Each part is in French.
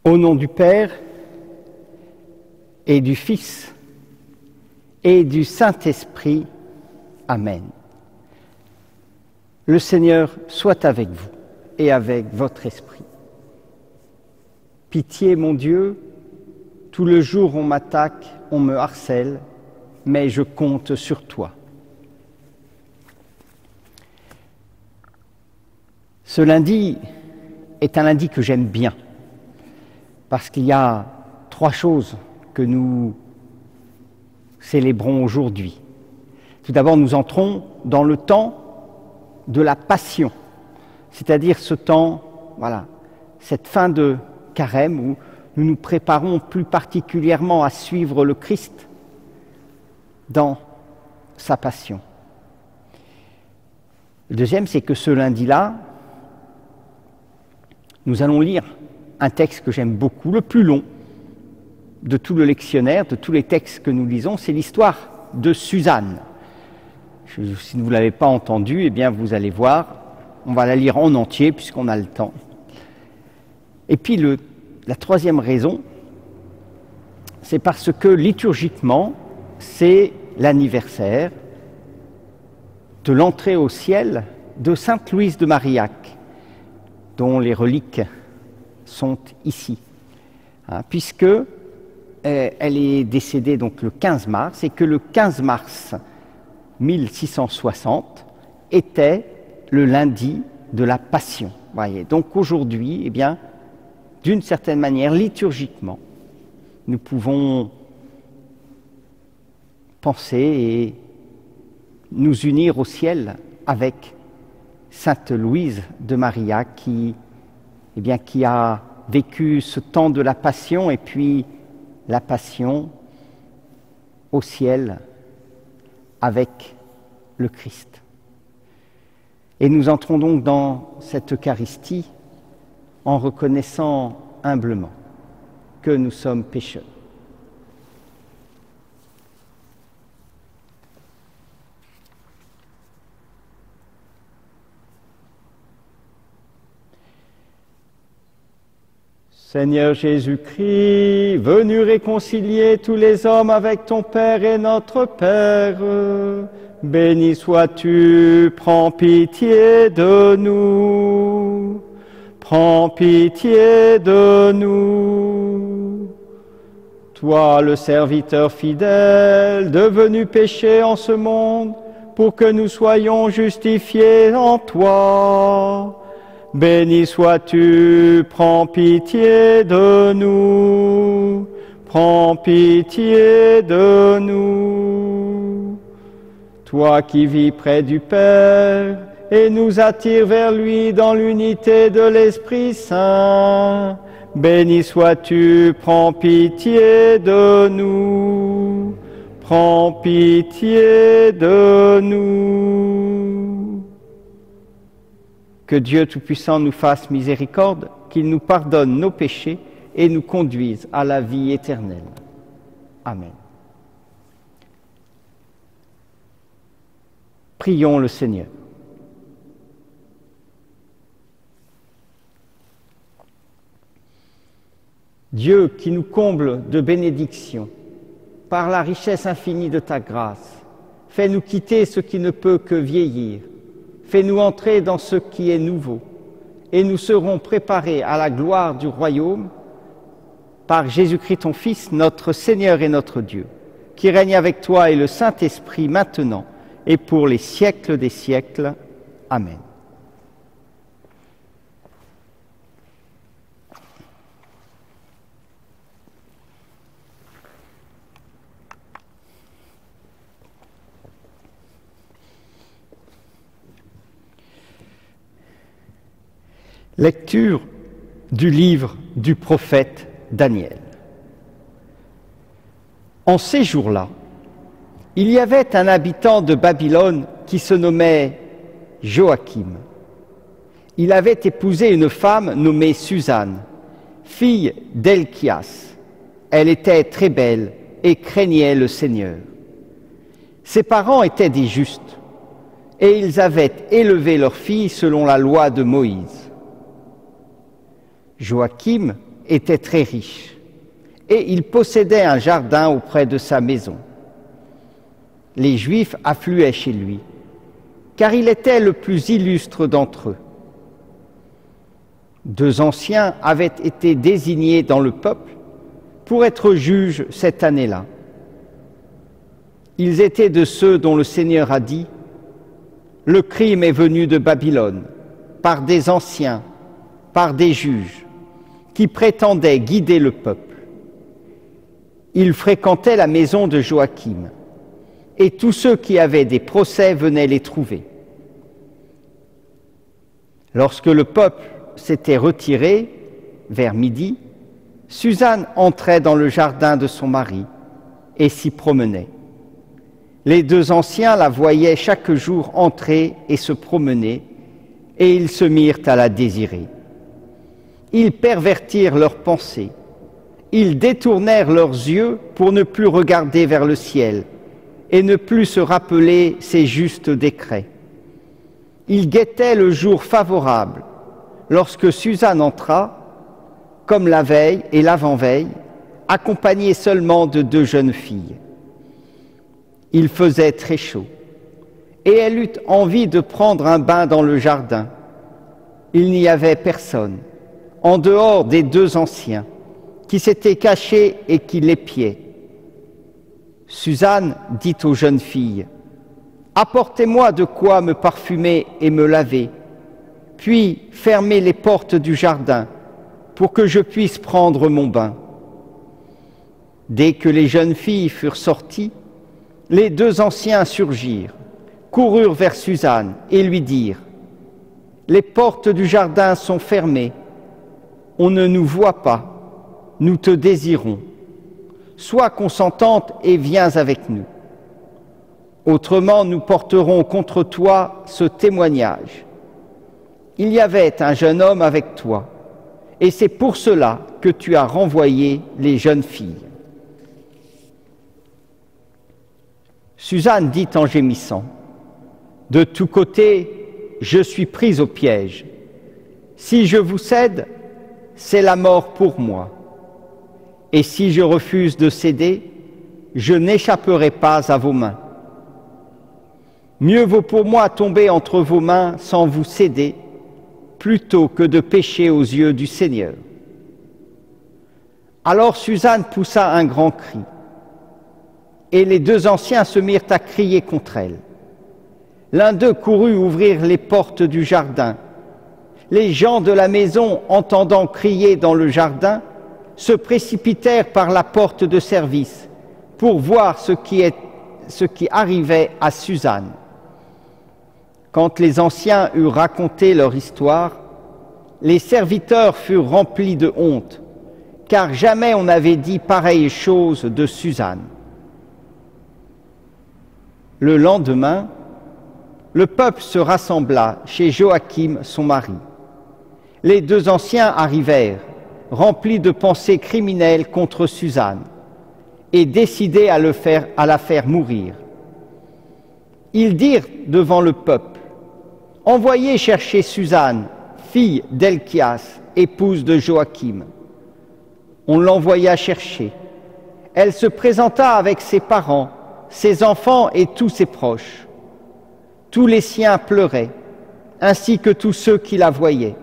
Au nom du Père et du Fils et du Saint-Esprit. Amen. Le Seigneur soit avec vous et avec votre esprit. Pitié, mon Dieu, tout le jour on m'attaque, on me harcèle, mais je compte sur toi. Ce lundi est un lundi que j'aime bien, parce qu'il y a 3 choses que nous célébrons aujourd'hui. Tout d'abord, nous entrons dans le temps de la Passion, c'est-à-dire ce temps, cette fin de carême où nous nous préparons plus particulièrement à suivre le Christ dans sa Passion. Le deuxième, c'est que ce lundi-là, nous allons lire un texte que j'aime beaucoup, le plus long de tout le lectionnaire, de tous les textes que nous lisons, c'est l'histoire de Suzanne. Si vous ne l'avez pas entendu, eh bien vous allez voir, on va la lire en entier puisqu'on a le temps. Et puis la troisième raison, c'est parce que liturgiquement, c'est l'anniversaire de l'entrée au ciel de Sainte Louise de Marillac, dont les reliques sont ici, puisque elle est décédée donc le 15 mars, et que le 15 mars 1660 était le lundi de la Passion. Voyez. Donc aujourd'hui, eh bien, d'une certaine manière, liturgiquement, nous pouvons penser et nous unir au ciel avec Sainte Louise de Marillac qui a vécu ce temps de la Passion et puis la Passion au ciel avec le Christ. Et nous entrons donc dans cette Eucharistie en reconnaissant humblement que nous sommes pécheurs. Seigneur Jésus-Christ, venu réconcilier tous les hommes avec ton Père et notre Père, béni sois-tu, prends pitié de nous, prends pitié de nous. Toi, le serviteur fidèle, devenu péché en ce monde, pour que nous soyons justifiés en toi. Béni sois-tu, prends pitié de nous, prends pitié de nous. Toi qui vis près du Père et nous attires vers lui dans l'unité de l'Esprit Saint, béni sois-tu, prends pitié de nous, prends pitié de nous. Que Dieu Tout-Puissant nous fasse miséricorde, qu'il nous pardonne nos péchés et nous conduise à la vie éternelle. Amen. Prions le Seigneur. Dieu qui nous comble de bénédictions, par la richesse infinie de ta grâce, fais-nous quitter ce qui ne peut que vieillir. Fais-nous entrer dans ce qui est nouveau, et nous serons préparés à la gloire du royaume par Jésus-Christ ton Fils, notre Seigneur et notre Dieu, qui règne avec toi et le Saint-Esprit maintenant et pour les siècles des siècles. Amen. Lecture du livre du prophète Daniel. En ces jours-là, il y avait un habitant de Babylone qui se nommait Joachim. Il avait épousé une femme nommée Suzanne, fille d'Helkias. Elle était très belle et craignait le Seigneur. Ses parents étaient des justes, et ils avaient élevé leur fille selon la loi de Moïse. Joachim était très riche et il possédait un jardin auprès de sa maison. Les Juifs affluaient chez lui, car il était le plus illustre d'entre eux. 2 anciens avaient été désignés dans le peuple pour être juges cette année-là. Ils étaient de ceux dont le Seigneur a dit « Le crime est venu de Babylone, par des anciens, par des juges, qui prétendaient guider le peuple. Ils fréquentaient la maison de Joachim, et tous ceux qui avaient des procès venaient les trouver. Lorsque le peuple s'était retiré, vers midi, Suzanne entrait dans le jardin de son mari et s'y promenait. Les 2 anciens la voyaient chaque jour entrer et se promener, et ils se mirent à la désirer. Ils pervertirent leurs pensées, ils détournèrent leurs yeux pour ne plus regarder vers le ciel et ne plus se rappeler ses justes décrets. Ils guettaient le jour favorable, lorsque Suzanne entra, comme la veille et l'avant-veille, accompagnée seulement de 2 jeunes filles. Il faisait très chaud, et elle eut envie de prendre un bain dans le jardin. Il n'y avait personne, en dehors des 2 anciens, qui s'étaient cachés et qui l'épiaient. Suzanne dit aux jeunes filles, « Apportez-moi de quoi me parfumer et me laver, puis fermez les portes du jardin pour que je puisse prendre mon bain. » Dès que les jeunes filles furent sorties, les 2 anciens surgirent, coururent vers Suzanne et lui dirent, « Les portes du jardin sont fermées, on ne nous voit pas, nous te désirons. Sois consentante et viens avec nous. Autrement, nous porterons contre toi ce témoignage. Il y avait un jeune homme avec toi, et c'est pour cela que tu as renvoyé les jeunes filles. » Suzanne dit en gémissant, « De tous côtés, je suis prise au piège. Si je vous cède, c'est la mort pour moi. Et si je refuse de céder, je n'échapperai pas à vos mains. Mieux vaut pour moi tomber entre vos mains sans vous céder, plutôt que de pécher aux yeux du Seigneur. » Alors Suzanne poussa un grand cri, et les 2 anciens se mirent à crier contre elle. L'un d'eux courut ouvrir les portes du jardin. Les gens de la maison, entendant crier dans le jardin, se précipitèrent par la porte de service pour voir ce qui arrivait à Suzanne. Quand les anciens eurent raconté leur histoire, les serviteurs furent remplis de honte, car jamais on n'avait dit pareille chose de Suzanne. Le lendemain, le peuple se rassembla chez Joachim, son mari. Les 2 anciens arrivèrent, remplis de pensées criminelles contre Suzanne, et décidés à la faire mourir. Ils dirent devant le peuple, « Envoyez chercher Suzanne, fille d'Elchias, épouse de Joachim. » On l'envoya chercher. Elle se présenta avec ses parents, ses enfants et tous ses proches. Tous les siens pleuraient, ainsi que tous ceux qui la voyaient.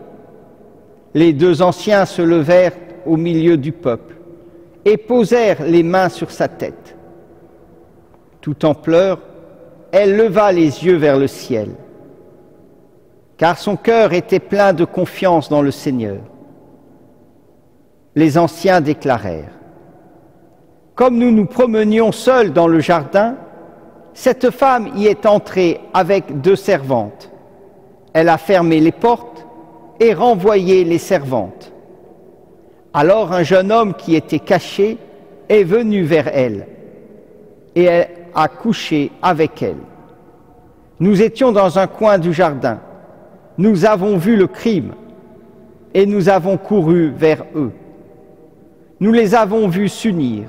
Les 2 anciens se levèrent au milieu du peuple et posèrent les mains sur sa tête. Tout en pleurs, elle leva les yeux vers le ciel, car son cœur était plein de confiance dans le Seigneur. Les anciens déclarèrent, « Comme nous nous promenions seuls dans le jardin, cette femme y est entrée avec 2 servantes. Elle a fermé les portes et renvoyé les servantes. Alors un jeune homme qui était caché est venu vers elle et elle a couché avec elle. Nous étions dans un coin du jardin. Nous avons vu le crime et nous avons couru vers eux. Nous les avons vus s'unir,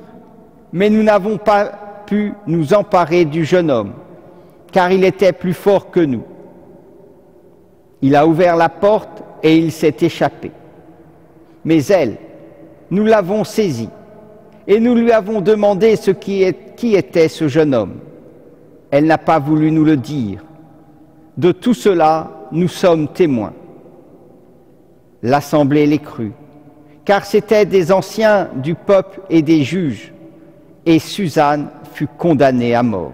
mais nous n'avons pas pu nous emparer du jeune homme, car il était plus fort que nous. Il a ouvert la porte et il s'est échappé. Mais elle, nous l'avons saisi et nous lui avons demandé qui était ce jeune homme. Elle n'a pas voulu nous le dire. De tout cela, nous sommes témoins. » L'assemblée les crut, car c'étaient des anciens du peuple et des juges, et Suzanne fut condamnée à mort.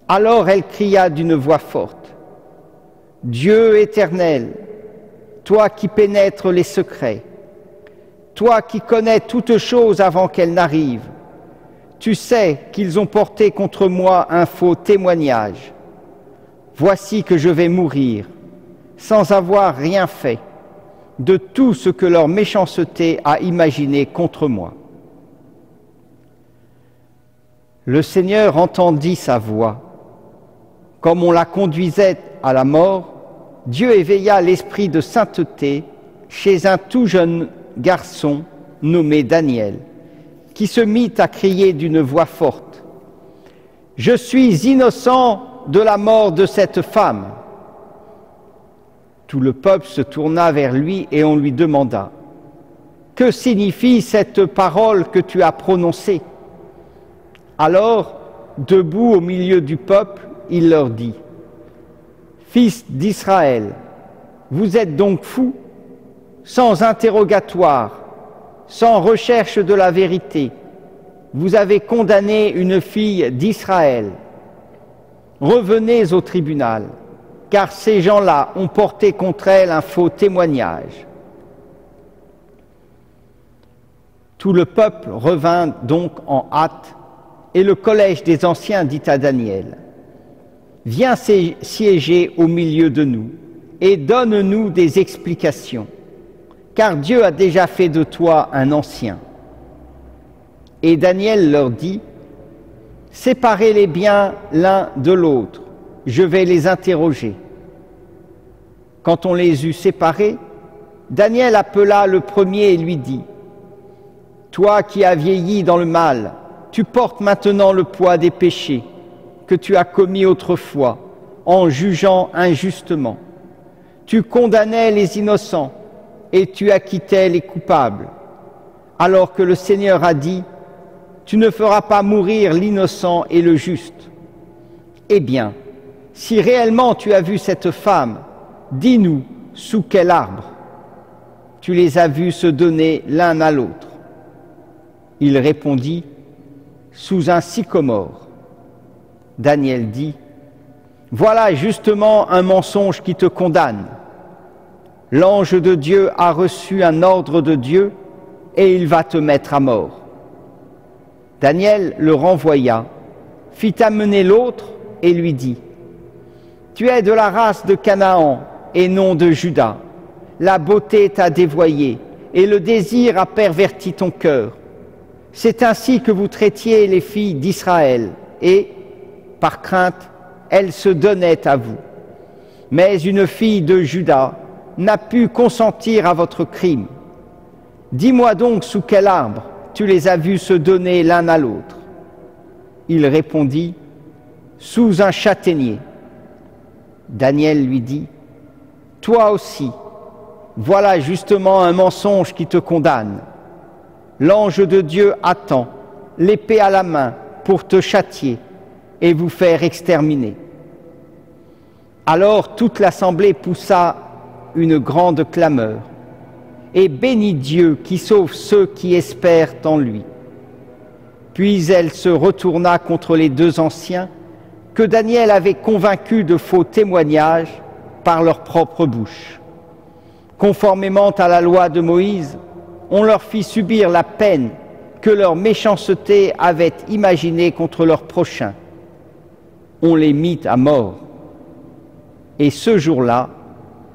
Alors elle cria d'une voix forte: « Dieu éternel, toi qui pénètres les secrets, toi qui connais toutes choses avant qu'elles n'arrivent, tu sais qu'ils ont porté contre moi un faux témoignage. Voici que je vais mourir sans avoir rien fait de tout ce que leur méchanceté a imaginé contre moi. » Le Seigneur entendit sa voix. Comme on la conduisait à la mort, Dieu éveilla l'esprit de sainteté chez un tout jeune garçon nommé Daniel, qui se mit à crier d'une voix forte: « Je suis innocent de la mort de cette femme. » Tout le peuple se tourna vers lui et on lui demanda: « Que signifie cette parole que tu as prononcée ?» Alors, debout au milieu du peuple, il leur dit: « Fils d'Israël, vous êtes donc fous, sans interrogatoire, sans recherche de la vérité. Vous avez condamné une fille d'Israël. Revenez au tribunal, car ces gens-là ont porté contre elle un faux témoignage. » Tout le peuple revint donc en hâte, et le collège des anciens dit à Daniel: « Viens siéger au milieu de nous et donne-nous des explications, car Dieu a déjà fait de toi un ancien. » Et Daniel leur dit: « Séparez-les bien l'un de l'autre, je vais les interroger. » Quand on les eut séparés, Daniel appela le premier et lui dit: « Toi qui as vieilli dans le mal, tu portes maintenant le poids des péchés que tu as commis autrefois en jugeant injustement. Tu condamnais les innocents et tu acquittais les coupables, alors que le Seigneur a dit: tu ne feras pas mourir l'innocent et le juste. Eh bien, si réellement tu as vu cette femme, dis-nous sous quel arbre tu les as vus se donner l'un à l'autre. » Il répondit: « Sous un sycomore. » Daniel dit: « Voilà justement un mensonge qui te condamne. L'ange de Dieu a reçu un ordre de Dieu et il va te mettre à mort. » Daniel le renvoya, fit amener l'autre et lui dit: « Tu es de la race de Canaan et non de Juda. La beauté t'a dévoyé et le désir a perverti ton cœur. C'est ainsi que vous traitiez les filles d'Israël et, par crainte, elles se donnaient à vous. Mais une fille de Juda n'a pu consentir à votre crime. Dis-moi donc sous quel arbre tu les as vus se donner l'un à l'autre. » Il répondit: « Sous un châtaignier. » Daniel lui dit: « Toi aussi, voilà justement un mensonge qui te condamne. L'ange de Dieu attend, l'épée à la main, pour te châtier et vous faire exterminer. » Alors toute l'assemblée poussa une grande clameur et bénit Dieu qui sauve ceux qui espèrent en lui. Puis elle se retourna contre les deux anciens que Daniel avait convaincus de faux témoignages par leur propre bouche. Conformément à la loi de Moïse, on leur fit subir la peine que leur méchanceté avait imaginée contre leur prochain. On les mit à mort. Et ce jour-là,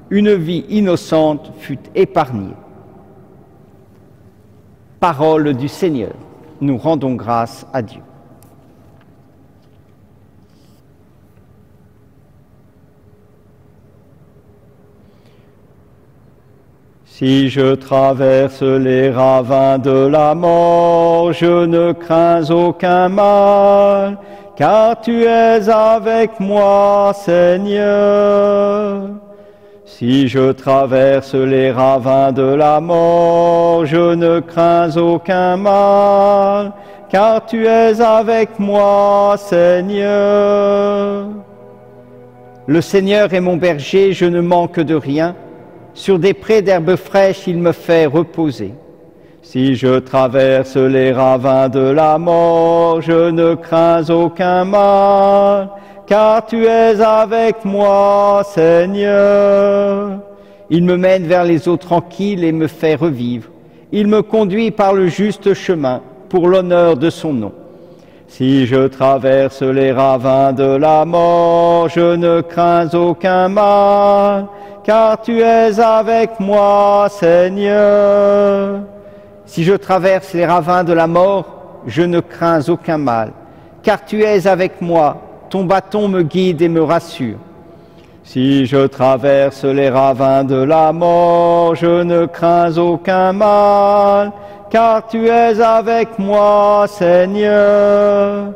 une vie innocente fut épargnée. Parole du Seigneur. Nous rendons grâce à Dieu. Si je traverse les ravins de la mort, je ne crains aucun mal, car tu es avec moi, Seigneur. Si je traverse les ravins de la mort, je ne crains aucun mal, car tu es avec moi, Seigneur. Le Seigneur est mon berger, je ne manque de rien. Sur des prés d'herbes fraîches, il me fait reposer. Si je traverse les ravins de la mort, je ne crains aucun mal, car tu es avec moi, Seigneur. Il me mène vers les eaux tranquilles et me fait revivre. Il me conduit par le juste chemin, pour l'honneur de son nom. Si je traverse les ravins de la mort, je ne crains aucun mal, car tu es avec moi, Seigneur. Si je traverse les ravins de la mort, je ne crains aucun mal, car tu es avec moi, ton bâton me guide et me rassure. Si je traverse les ravins de la mort, je ne crains aucun mal, car tu es avec moi, Seigneur.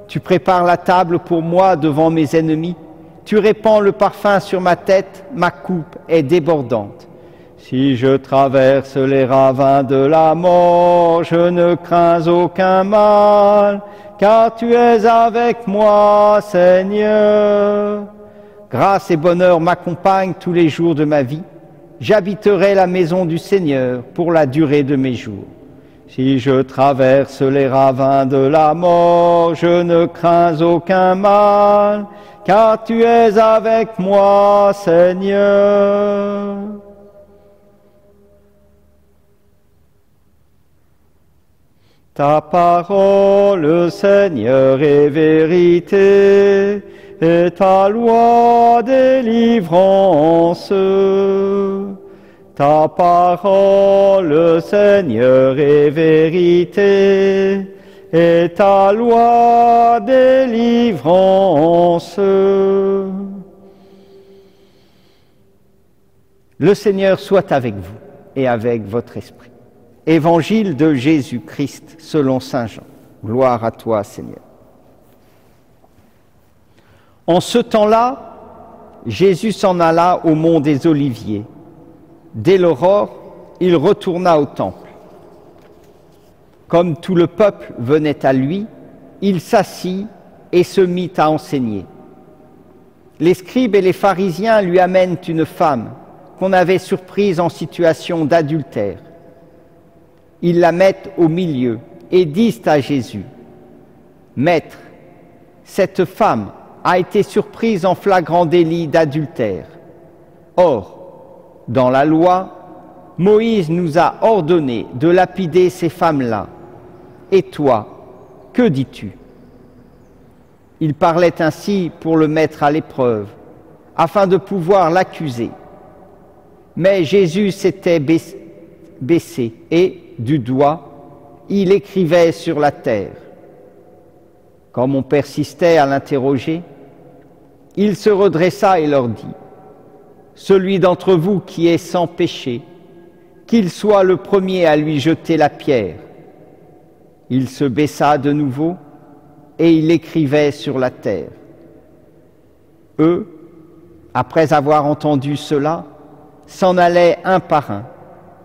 Tu prépares la table pour moi devant mes ennemis. Tu répands le parfum sur ma tête, ma coupe est débordante. Si je traverse les ravins de la mort, je ne crains aucun mal, car tu es avec moi, Seigneur. Grâce et bonheur m'accompagnent tous les jours de ma vie. J'habiterai la maison du Seigneur pour la durée de mes jours. Si je traverse les ravins de la mort, je ne crains aucun mal, car tu es avec moi, Seigneur. Ta parole, Seigneur, est vérité, et ta loi délivrance. Ta parole, Seigneur, est vérité, et ta loi délivrance. Le Seigneur soit avec vous et avec votre esprit. Évangile de Jésus-Christ selon saint Jean. Gloire à toi, Seigneur. En ce temps-là, Jésus s'en alla au mont des Oliviers. Dès l'aurore, il retourna au temple. Comme tout le peuple venait à lui, il s'assit et se mit à enseigner. Les scribes et les pharisiens lui amènent une femme qu'on avait surprise en situation d'adultère. Ils la mettent au milieu et disent à Jésus, « Maître, cette femme a été surprise en flagrant délit d'adultère. Or, dans la loi, Moïse nous a ordonné de lapider ces femmes-là. Et toi, que dis-tu » Il parlait ainsi pour le mettre à l'épreuve, afin de pouvoir l'accuser. Mais Jésus s'était baissé et, du doigt, il écrivait sur la terre. Comme on persistait à l'interroger, il se redressa et leur dit, « Celui d'entre vous qui est sans péché, qu'il soit le premier à lui jeter la pierre. » Il se baissa de nouveau et il écrivait sur la terre. Eux, après avoir entendu cela, s'en allaient un par un,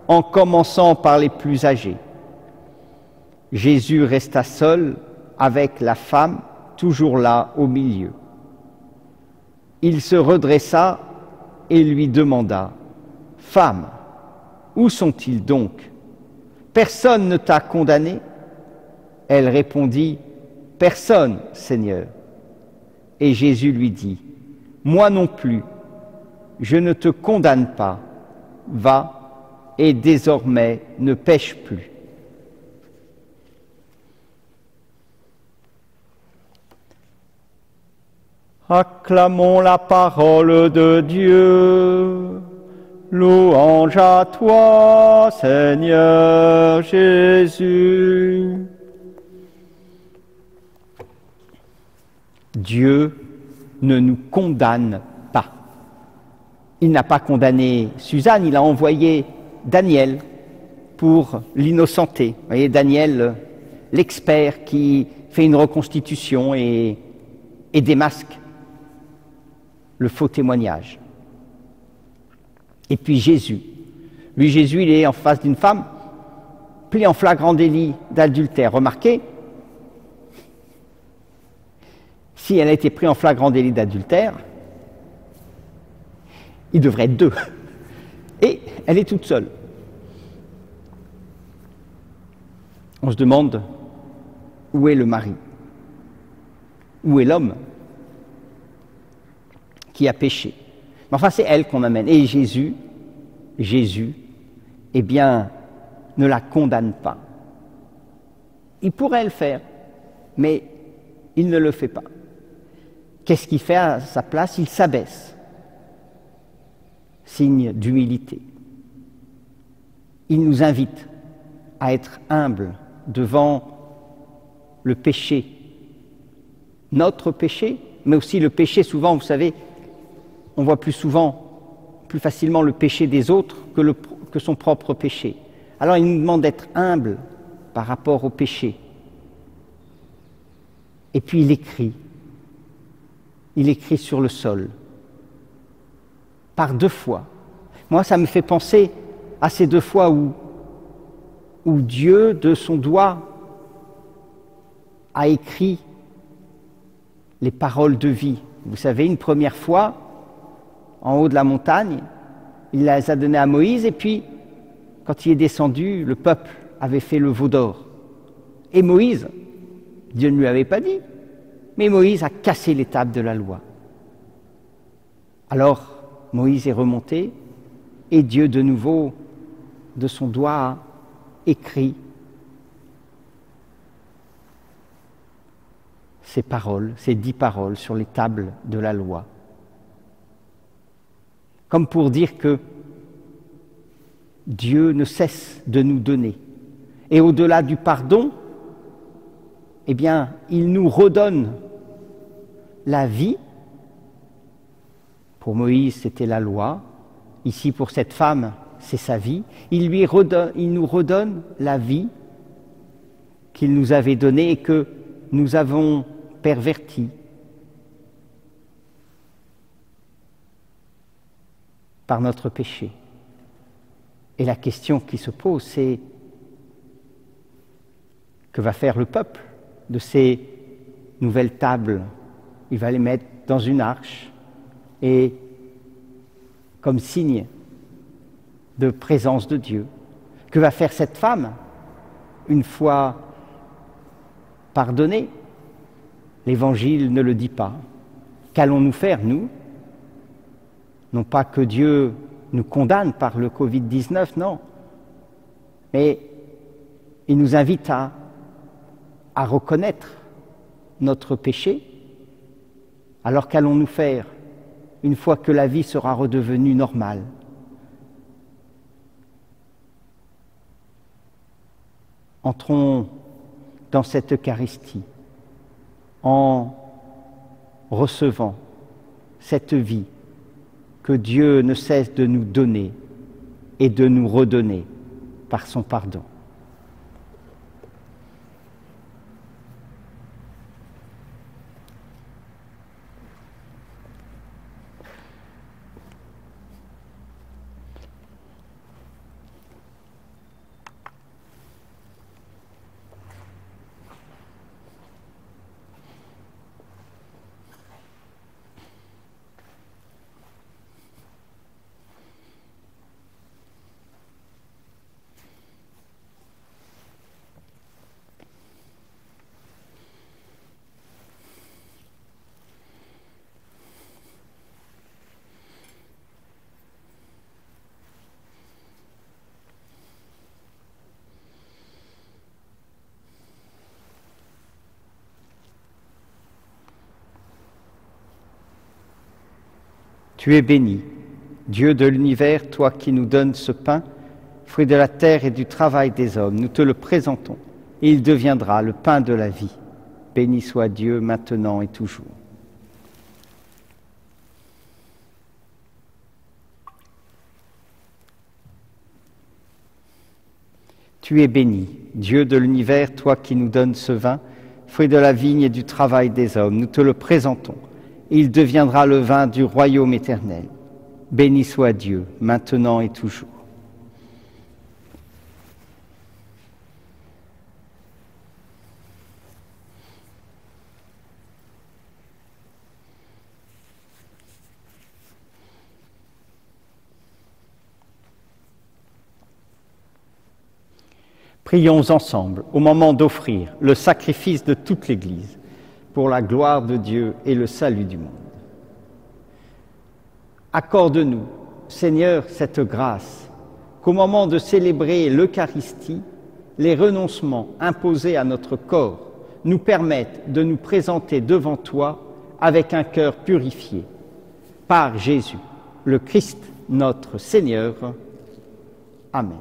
en commençant par les plus âgés. Jésus resta seul avec la femme, toujours là au milieu. Il se redressa et lui demanda, « Femme, où sont-ils donc? Personne ne t'a condamné ?» Elle répondit, « Personne, Seigneur. » Et Jésus lui dit, « Moi non plus, je ne te condamne pas. Va, et désormais ne pêche plus. » Acclamons la parole de Dieu. Louange à toi, Seigneur Jésus. Dieu ne nous condamne pas. Il n'a pas condamné Suzanne, il a envoyé Daniel pour l'innocenter. Vous voyez, Daniel, l'expert qui fait une reconstitution et démasque le faux témoignage. Et puis Jésus. Lui, Jésus, il est en face d'une femme pris en flagrant délit d'adultère. Remarquez, si elle a été prise en flagrant délit d'adultère, il devrait être deux. Et elle est toute seule. On se demande, où est le mari? Où est l'homme qui a péché? Mais enfin, c'est elle qu'on amène. Et Jésus, eh bien, ne la condamne pas. Il pourrait le faire, mais il ne le fait pas. Qu'est-ce qu'il fait à sa place? Il s'abaisse. Signe d'humilité. Il nous invite à être humbles devant le péché, notre péché, mais aussi le péché, souvent, vous savez, on voit plus facilement le péché des autres que son propre péché. Alors il nous demande d'être humbles par rapport au péché. Et puis il écrit sur le sol, par 2 fois. Moi, ça me fait penser à ces 2 fois où Dieu, de son doigt, a écrit les paroles de vie. Vous savez, une première fois, en haut de la montagne, il les a données à Moïse, et puis, quand il est descendu, le peuple avait fait le veau d'or. Et Moïse, Dieu ne lui avait pas dit, mais Moïse a cassé les tables de la loi. Alors, Moïse est remonté, et Dieu, de nouveau, de son doigt, a écrit ces paroles, ces 10 paroles sur les tables de la loi. Comme pour dire que Dieu ne cesse de nous donner. Et au-delà du pardon, eh bien, il nous redonne la vie. Pour Moïse, c'était la loi. Ici, pour cette femme, c'est sa vie. Il nous redonne la vie qu'il nous avait donnée et que nous avons pervertie par notre péché. Et la question qui se pose, c'est que va faire le peuple de ces nouvelles tables? Il va les mettre dans une arche et comme signe de présence de Dieu. Que va faire cette femme une fois pardonnée? L'Évangile ne le dit pas. Qu'allons-nous faire, nous? Non pas que Dieu nous condamne par le Covid-19, non. Mais il nous invite à reconnaître notre péché. Alors qu'allons-nous faire une fois que la vie sera redevenue normale? Entrons dans cette Eucharistie en recevant cette vie que Dieu ne cesse de nous donner et de nous redonner par son pardon. Tu es béni, Dieu de l'univers, toi qui nous donnes ce pain, fruit de la terre et du travail des hommes. Nous te le présentons, et il deviendra le pain de la vie. Béni soit Dieu maintenant et toujours. Tu es béni, Dieu de l'univers, toi qui nous donnes ce vin, fruit de la vigne et du travail des hommes. Nous te le présentons, et il deviendra le vin du royaume éternel. Béni soit Dieu, maintenant et toujours. Prions ensemble au moment d'offrir le sacrifice de toute l'Église pour la gloire de Dieu et le salut du monde. Accorde-nous, Seigneur, cette grâce, qu'au moment de célébrer l'Eucharistie, les renoncements imposés à notre corps nous permettent de nous présenter devant toi avec un cœur purifié. Par Jésus, le Christ, notre Seigneur. Amen.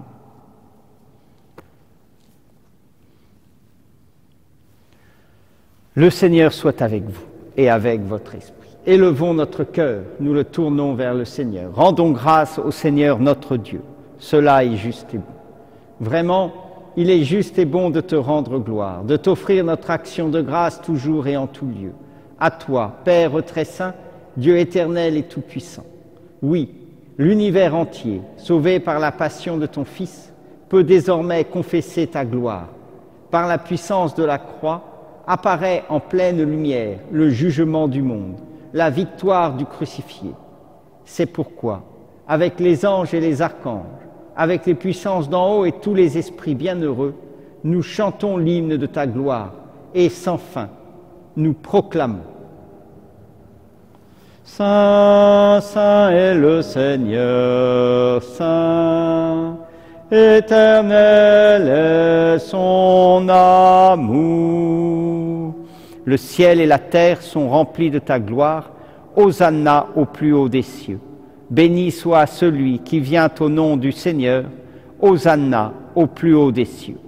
Le Seigneur soit avec vous et avec votre esprit. Élevons notre cœur, nous le tournons vers le Seigneur. Rendons grâce au Seigneur notre Dieu. Cela est juste et bon. Vraiment, il est juste et bon de te rendre gloire, de t'offrir notre action de grâce toujours et en tout lieu. À toi, Père très saint, Dieu éternel et tout-puissant. Oui, l'univers entier, sauvé par la passion de ton Fils, peut désormais confesser ta gloire. Par la puissance de la croix, apparaît en pleine lumière le jugement du monde, la victoire du crucifié. C'est pourquoi, avec les anges et les archanges, avec les puissances d'en haut et tous les esprits bienheureux, nous chantons l'hymne de ta gloire et sans fin, nous proclamons. Saint, Saint est le Seigneur, Saint, éternel est son amour. Le ciel et la terre sont remplis de ta gloire. Hosanna au plus haut des cieux. Béni soit celui qui vient au nom du Seigneur. Hosanna au plus haut des cieux.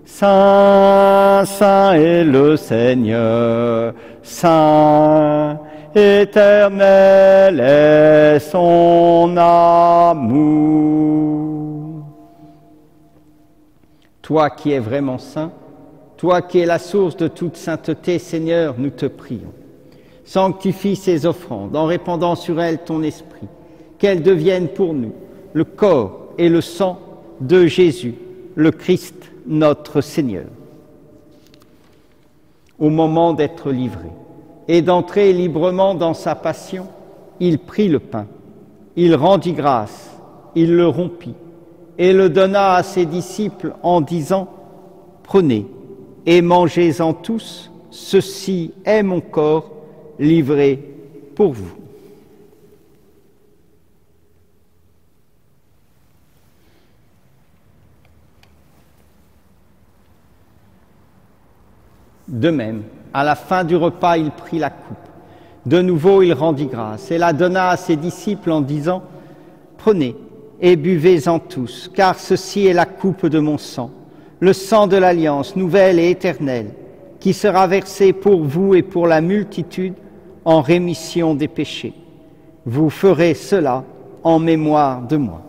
Saint, Saint est le Seigneur. Saint, éternel est son amour. Toi qui es vraiment saint, toi qui es la source de toute sainteté, Seigneur, nous te prions. Sanctifie ces offrandes en répandant sur elles ton esprit, qu'elles deviennent pour nous le corps et le sang de Jésus, le Christ, notre Seigneur. Au moment d'être livré et d'entrer librement dans sa passion, il prit le pain, il rendit grâce, il le rompit et le donna à ses disciples en disant « Prenez et mangez-en tous, ceci est mon corps livré pour vous. » De même, à la fin du repas, il prit la coupe. De nouveau, il rendit grâce et la donna à ses disciples en disant « Prenez et buvez-en tous, car ceci est la coupe de mon sang, le sang de l'alliance nouvelle et éternelle, qui sera versé pour vous et pour la multitude en rémission des péchés. Vous ferez cela en mémoire de moi. »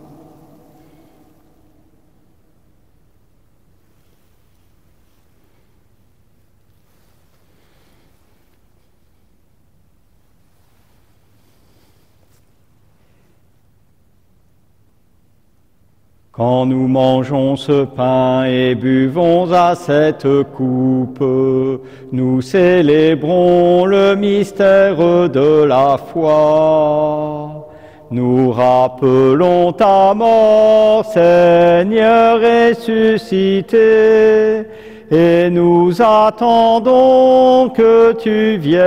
Quand nous mangeons ce pain et buvons à cette coupe, nous célébrons le mystère de la foi. Nous rappelons ta mort, Seigneur ressuscité, et nous attendons que tu viennes.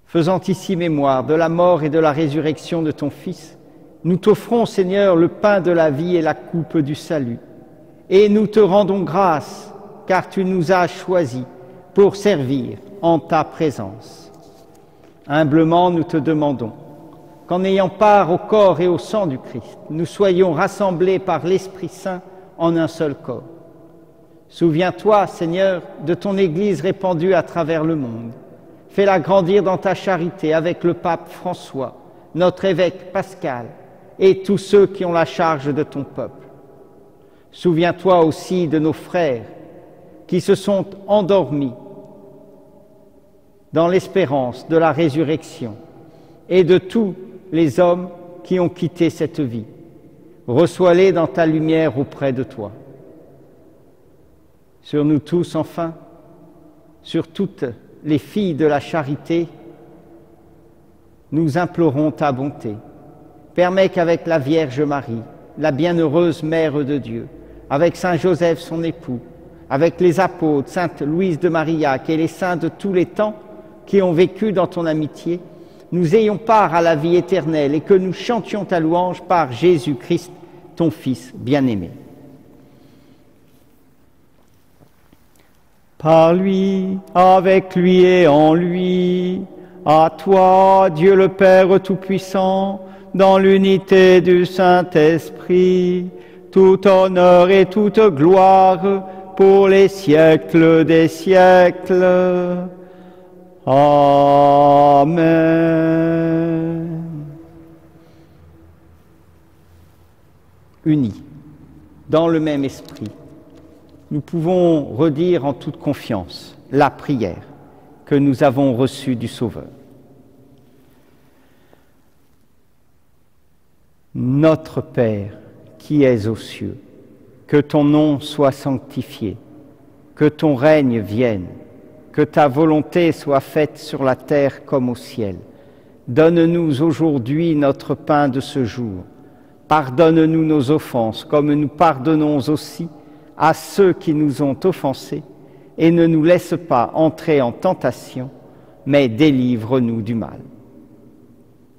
Faisant ici mémoire de la mort et de la résurrection de ton Fils, nous t'offrons, Seigneur, le pain de la vie et la coupe du salut. Et nous te rendons grâce, car tu nous as choisis pour servir en ta présence. Humblement, nous te demandons qu'en ayant part au corps et au sang du Christ, nous soyons rassemblés par l'Esprit Saint en un seul corps. Souviens-toi, Seigneur, de ton Église répandue à travers le monde. Fais-la grandir dans ta charité avec le pape François, notre évêque Pascal et tous ceux qui ont la charge de ton peuple. Souviens-toi aussi de nos frères qui se sont endormis dans l'espérance de la résurrection et de tous les hommes qui ont quitté cette vie. Reçois-les dans ta lumière auprès de toi. Sur nous tous, enfin, sur toutes les filles de la charité, nous implorons ta bonté. Permets qu'avec la Vierge Marie, la bienheureuse Mère de Dieu, avec Saint Joseph son époux, avec les apôtres, Sainte Louise de Marillac et les saints de tous les temps qui ont vécu dans ton amitié, nous ayons part à la vie éternelle et que nous chantions ta louange par Jésus-Christ, ton Fils bien-aimé. Par lui, avec lui et en lui, à toi, Dieu le Père Tout-Puissant, dans l'unité du Saint-Esprit, tout honneur et toute gloire pour les siècles des siècles. Amen. Unis, dans le même esprit, nous pouvons redire en toute confiance la prière que nous avons reçue du Sauveur. Notre Père, qui es aux cieux, que ton nom soit sanctifié, que ton règne vienne, que ta volonté soit faite sur la terre comme au ciel. Donne-nous aujourd'hui notre pain de ce jour. Pardonne-nous nos offenses, comme nous pardonnons aussi à ceux qui nous ont offensés, et ne nous laisse pas entrer en tentation, mais délivre-nous du mal.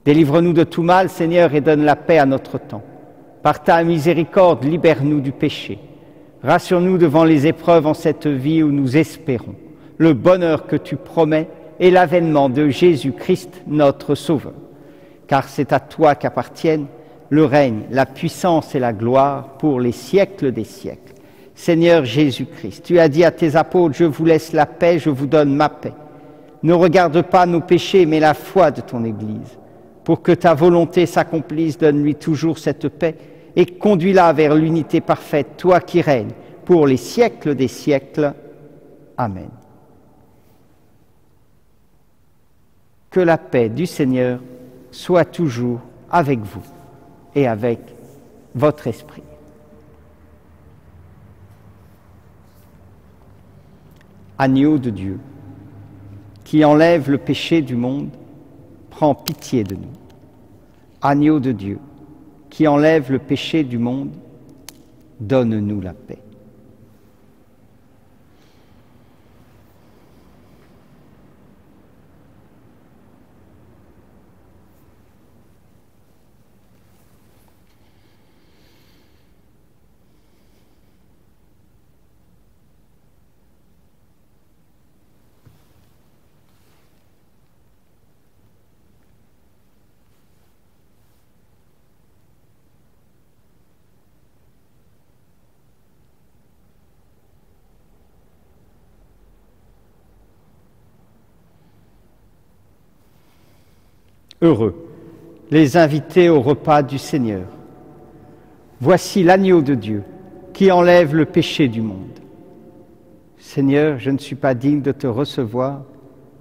Délivre-nous de tout mal, Seigneur, et donne la paix à notre temps. Par ta miséricorde, libère-nous du péché. Rassure-nous devant les épreuves en cette vie où nous espérons le bonheur que tu promets et l'avènement de Jésus-Christ, notre Sauveur. Car c'est à toi qu'appartiennent le règne, la puissance et la gloire pour les siècles des siècles. Seigneur Jésus-Christ, tu as dit à tes apôtres, je vous laisse la paix, je vous donne ma paix. Ne regarde pas nos péchés, mais la foi de ton Église. Pour que ta volonté s'accomplisse, donne-lui toujours cette paix et conduis-la vers l'unité parfaite, toi qui règnes pour les siècles des siècles. Amen. Que la paix du Seigneur soit toujours avec vous et avec votre esprit. Agneau de Dieu, qui enlève le péché du monde, prends pitié de nous. Agneau de Dieu, qui enlève le péché du monde, donne-nous la paix. Heureux les invités au repas du Seigneur. Voici l'agneau de Dieu qui enlève le péché du monde. Seigneur, je ne suis pas digne de te recevoir,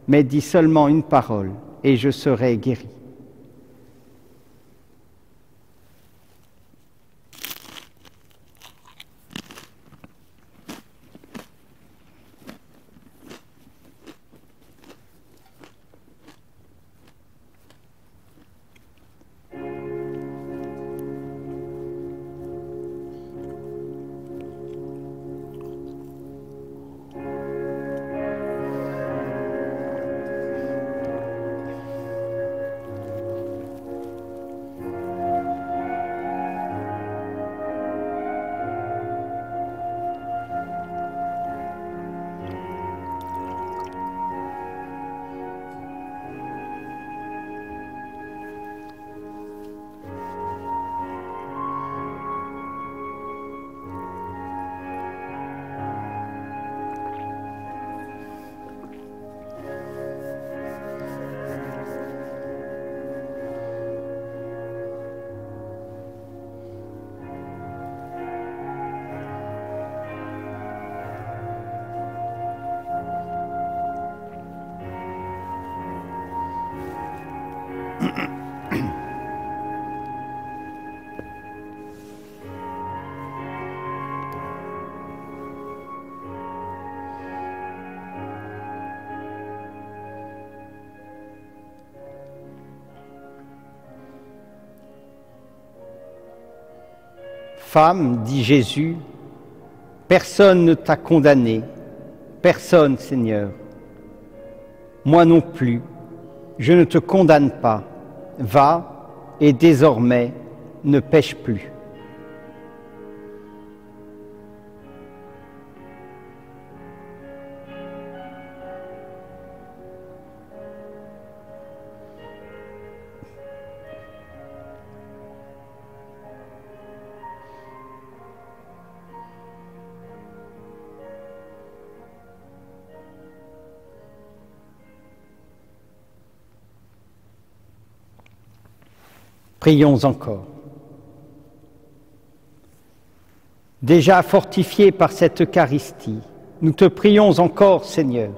mais dis seulement une parole et je serai guéri. Femme, dit Jésus, personne ne t'a condamné, personne, Seigneur. Moi non plus, je ne te condamne pas. Va et désormais ne pêche plus. Prions encore. Déjà fortifiés par cette Eucharistie, nous te prions encore, Seigneur,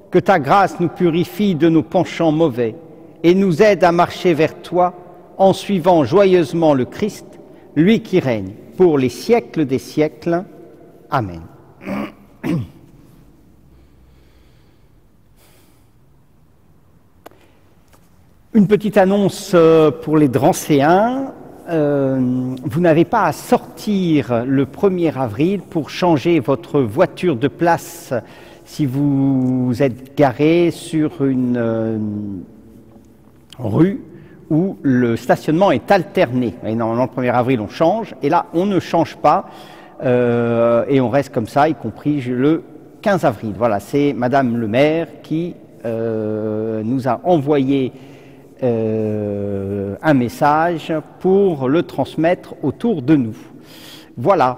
que ta grâce nous purifie de nos penchants mauvais et nous aide à marcher vers toi en suivant joyeusement le Christ, lui qui règne pour les siècles des siècles. Amen. Une petite annonce pour les Drancéens. Vous n'avez pas à sortir le 1er avril pour changer votre voiture de place si vous êtes garé sur une rue où le stationnement est alterné. Et normalement, le 1er avril, on change, et là, on ne change pas, et on reste comme ça, y compris le 15 avril. Voilà, c'est Madame le maire qui nous a envoyé un message pour le transmettre autour de nous. Voilà,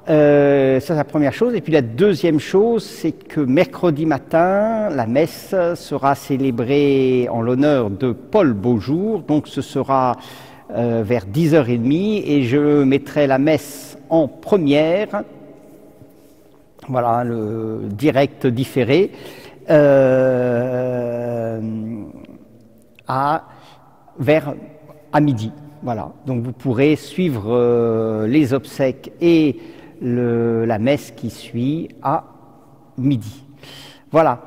ça c'est la première chose. Et puis la deuxième chose, c'est que mercredi matin, la messe sera célébrée en l'honneur de Paul Beaujour. Donc ce sera vers 10h30 et je mettrai la messe en première. Voilà, le direct différé. À midi. Voilà. Donc vous pourrez suivre les obsèques et la messe qui suit à midi. Voilà.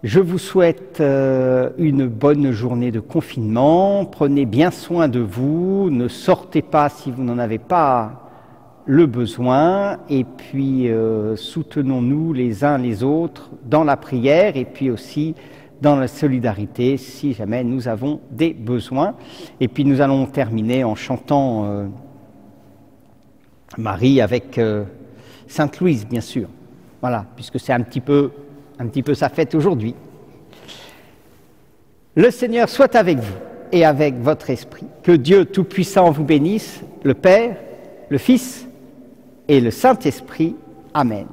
Je vous souhaite une bonne journée de confinement. Prenez bien soin de vous. Ne sortez pas si vous n'en avez pas le besoin. Et puis soutenons-nous les uns les autres dans la prière et puis aussi dans la solidarité, si jamais nous avons des besoins. Et puis nous allons terminer en chantant Marie avec Sainte Louise, bien sûr. Voilà, puisque c'est un petit peu sa fête aujourd'hui. Le Seigneur soit avec vous et avec votre esprit. Que Dieu Tout-Puissant vous bénisse, le Père, le Fils et le Saint-Esprit. Amen.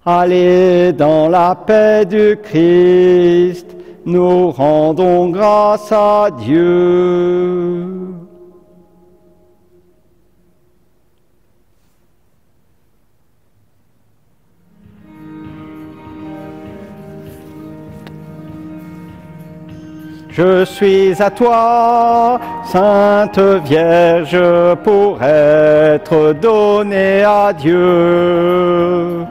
Allez dans la paix du Christ, nous rendons grâce à Dieu. Je suis à toi, Sainte Vierge, pour être donnée à Dieu.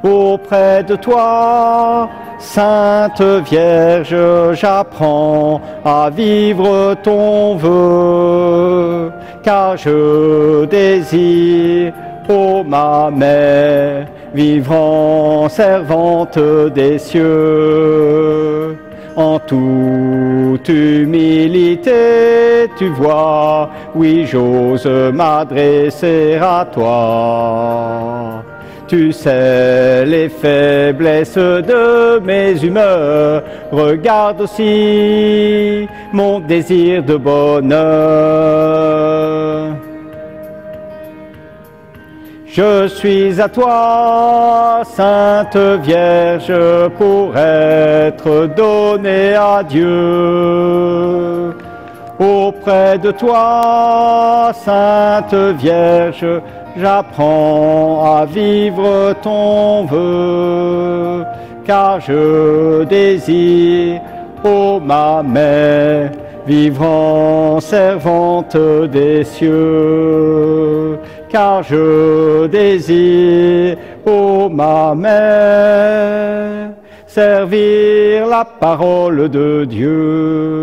Auprès de toi, Sainte Vierge, j'apprends à vivre ton vœu, car je désire, ô ma mère, vivre en servante des cieux. En toute humilité, tu vois, oui, j'ose m'adresser à toi. Tu sais les faiblesses de mes humeurs, regarde aussi mon désir de bonheur. Je suis à toi, Sainte Vierge, pour être donnée à Dieu. Auprès de toi, Sainte Vierge, j'apprends à vivre ton vœu, car je désire, ô ma mère, vivre en servante des cieux. Car je désire, ô ma mère, servir la parole de Dieu.